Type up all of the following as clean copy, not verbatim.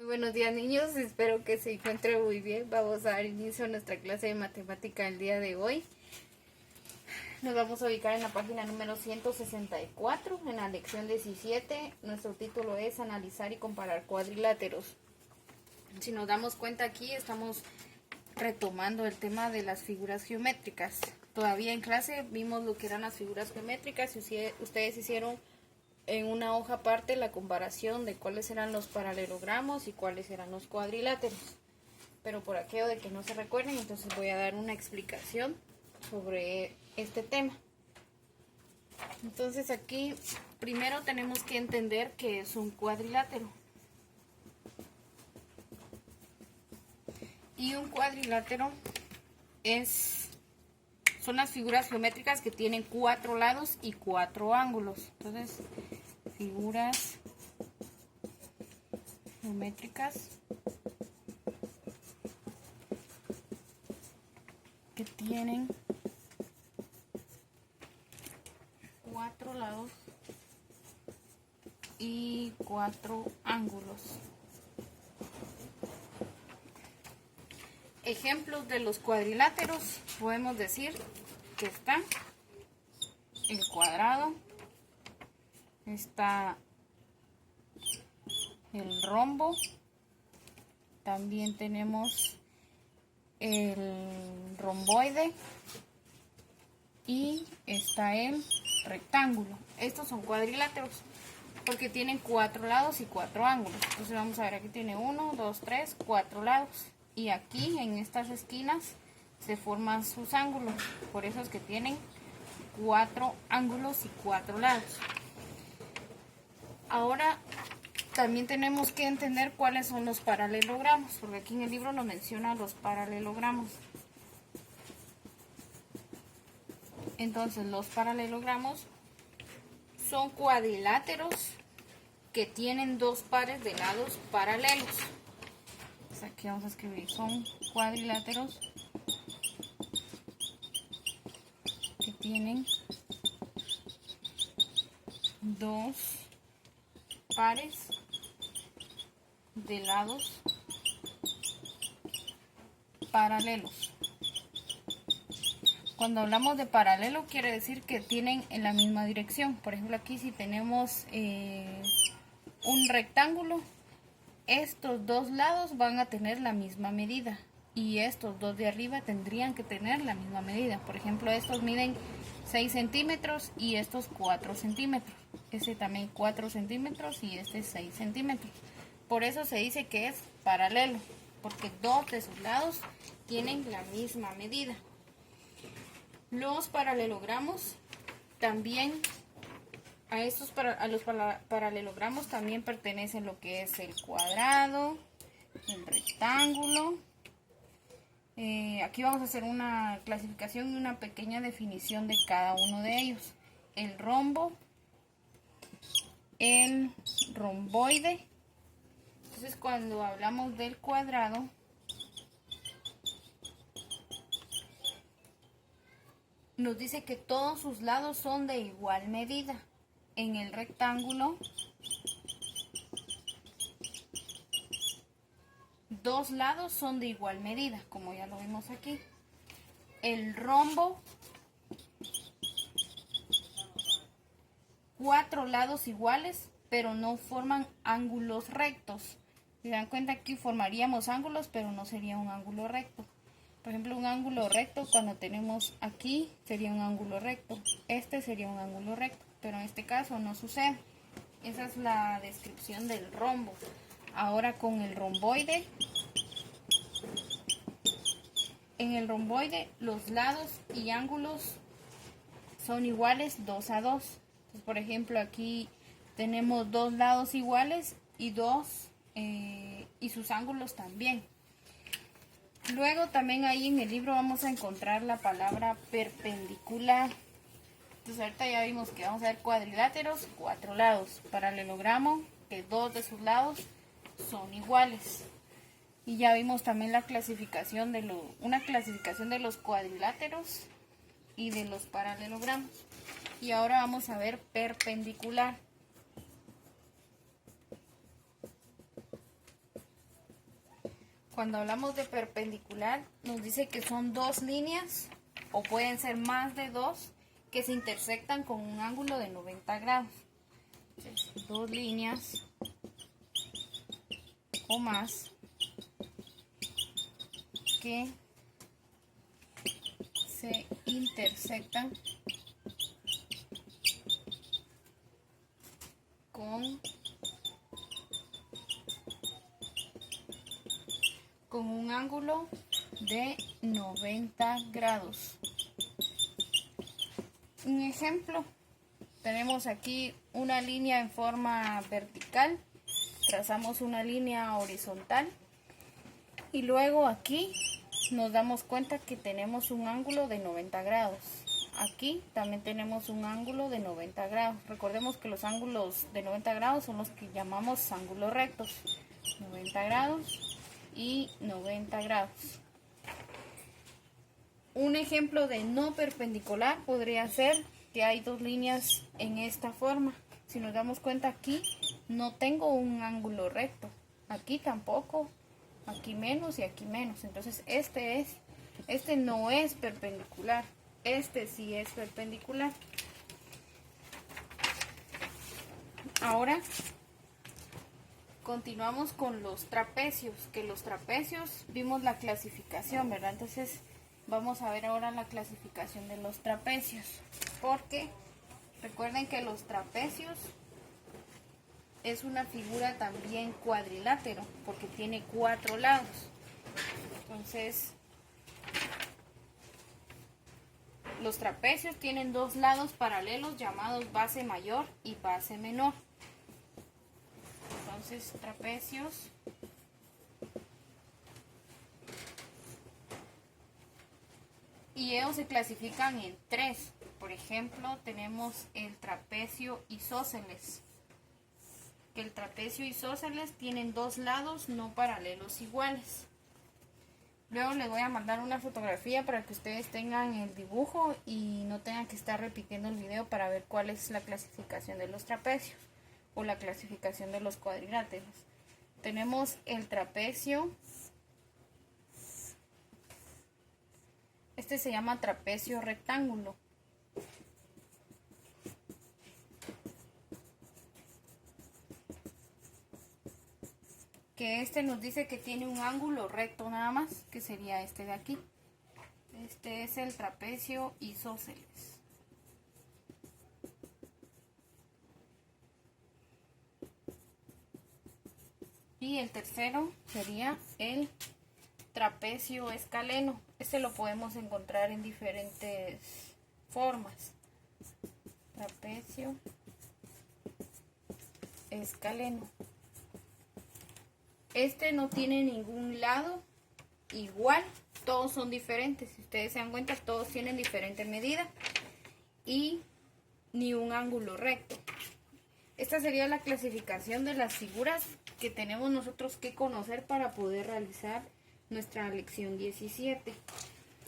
Buenos días, niños, espero que se encuentren muy bien. Vamos a dar inicio a nuestra clase de matemática el día de hoy. Nos vamos a ubicar en la página número 164, en la lección 17. Nuestro título es Analizar y comparar cuadriláteros. Si nos damos cuenta, aquí estamos retomando el tema de las figuras geométricas. Todavía en clase vimos lo que eran las figuras geométricas y ustedes hicieron en una hoja aparte la comparación de cuáles eran los paralelogramos y cuáles eran los cuadriláteros. Pero por aquello de que no se recuerden, entonces voy a dar una explicación sobre este tema. Entonces aquí primero tenemos que entender qué es un cuadrilátero. Y un cuadrilátero son las figuras geométricas que tienen 4 lados y 4 ángulos. Entonces, figuras geométricas que tienen 4 lados y 4 ángulos. Ejemplos de los cuadriláteros, podemos decir que está el cuadrado, está el rombo, también tenemos el romboide y está el rectángulo. Estos son cuadriláteros porque tienen 4 lados y 4 ángulos. Entonces vamos a ver, aquí tiene 1, 2, 3, 4 lados. Y aquí en estas esquinas se forman sus ángulos. Por eso es que tienen 4 ángulos y 4 lados. Ahora también tenemos que entender cuáles son los paralelogramos, porque aquí en el libro nos menciona los paralelogramos. Entonces los paralelogramos son cuadriláteros que tienen 2 pares de lados paralelos. Pues aquí vamos a escribir, son cuadriláteros que tienen 2 pares de lados paralelos. Cuando hablamos de paralelo quiere decir que tienen en la misma dirección. Por ejemplo, aquí si tenemos un rectángulo, estos 2 lados van a tener la misma medida y estos 2 de arriba tendrían que tener la misma medida. Por ejemplo, estos miden 6 centímetros y estos 4 centímetros. Este también 4 centímetros y este 6 centímetros. Por eso se dice que es paralelo, porque 2 de sus lados tienen la misma medida. Los paralelogramos también, a los paralelogramos también pertenecen lo que es el cuadrado, el rectángulo. Aquí vamos a hacer una clasificación y una pequeña definición de cada uno de ellos. El rombo, el romboide. Entonces cuando hablamos del cuadrado, nos dice que todos sus lados son de igual medida. En el rectángulo, 2 lados son de igual medida, como ya lo vimos aquí. El rombo, 4 lados iguales, pero no forman ángulos rectos. Si se dan cuenta, aquí formaríamos ángulos, pero no sería un ángulo recto. Por ejemplo, un ángulo recto, cuando tenemos aquí, sería un ángulo recto. Este sería un ángulo recto, pero en este caso no sucede. Esa es la descripción del rombo. Ahora con el romboide. En el romboide, los lados y ángulos son iguales 2 a 2. Entonces, por ejemplo, aquí tenemos 2 lados iguales y y sus ángulos también. Luego también ahí en el libro vamos a encontrar la palabra perpendicular. Entonces ahorita ya vimos que vamos a ver cuadriláteros, 4 lados. Paralelogramo, que 2 de sus lados son iguales. Y ya vimos también la clasificación una clasificación de los cuadriláteros y de los paralelogramos. Y ahora vamos a ver perpendicular. Cuando hablamos de perpendicular, nos dice que son dos líneas, o pueden ser más de dos, que se intersectan con un ángulo de 90 grados. Entonces, dos líneas o más que se intersectan con un ángulo de 90 grados. Un ejemplo, tenemos aquí una línea en forma vertical, trazamos una línea horizontal y luego aquí nos damos cuenta que tenemos un ángulo de 90 grados. Aquí también tenemos un ángulo de 90 grados. Recordemos que los ángulos de 90 grados son los que llamamos ángulos rectos. 90 grados y 90 grados. Un ejemplo de no perpendicular podría ser que hay dos líneas en esta forma. Si nos damos cuenta, aquí no tengo un ángulo recto. Aquí tampoco. Aquí menos y aquí menos. Entonces este no es perpendicular. Este sí es perpendicular. Ahora continuamos con los trapecios. Que los trapecios vimos la clasificación, ¿verdad? Entonces vamos a ver ahora la clasificación de los trapecios. Porque recuerden que los trapecios es una figura también cuadrilátero, porque tiene 4 lados. Entonces, los trapecios tienen dos lados paralelos llamados base mayor y base menor. Entonces, trapecios y ellos se clasifican en 3. Por ejemplo, tenemos el trapecio isósceles. Que el trapecio isósceles tienen dos lados no paralelos iguales. Luego les voy a mandar una fotografía para que ustedes tengan el dibujo y no tengan que estar repitiendo el video para ver cuál es la clasificación de los trapecios o la clasificación de los cuadriláteros. Tenemos el trapecio. Este se llama trapecio rectángulo. Que este nos dice que tiene un ángulo recto nada más, que sería este de aquí. Este es el trapecio isósceles. Y el tercero sería el trapecio escaleno. Este lo podemos encontrar en diferentes formas. Trapecio escaleno. Este no tiene ningún lado igual, todos son diferentes. Si ustedes se dan cuenta, todos tienen diferente medida y ni un ángulo recto. Esta sería la clasificación de las figuras que tenemos nosotros que conocer para poder realizar nuestra lección 17.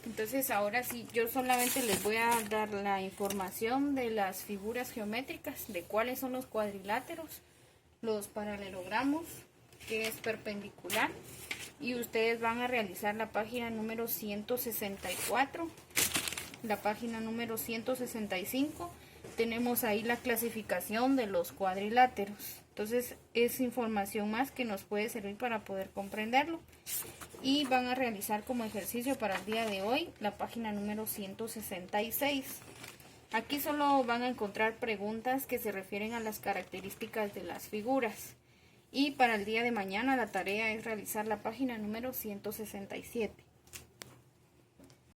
Entonces ahora sí, yo solamente les voy a dar la información de las figuras geométricas, de cuáles son los cuadriláteros, los paralelogramos, que es perpendicular, y ustedes van a realizar la página número 164, la página número 165, tenemos ahí la clasificación de los cuadriláteros. Entonces es información más que nos puede servir para poder comprenderlo, y van a realizar como ejercicio para el día de hoy la página número 166. Aquí solo van a encontrar preguntas que se refieren a las características de las figuras. Y para el día de mañana la tarea es realizar la página número 167.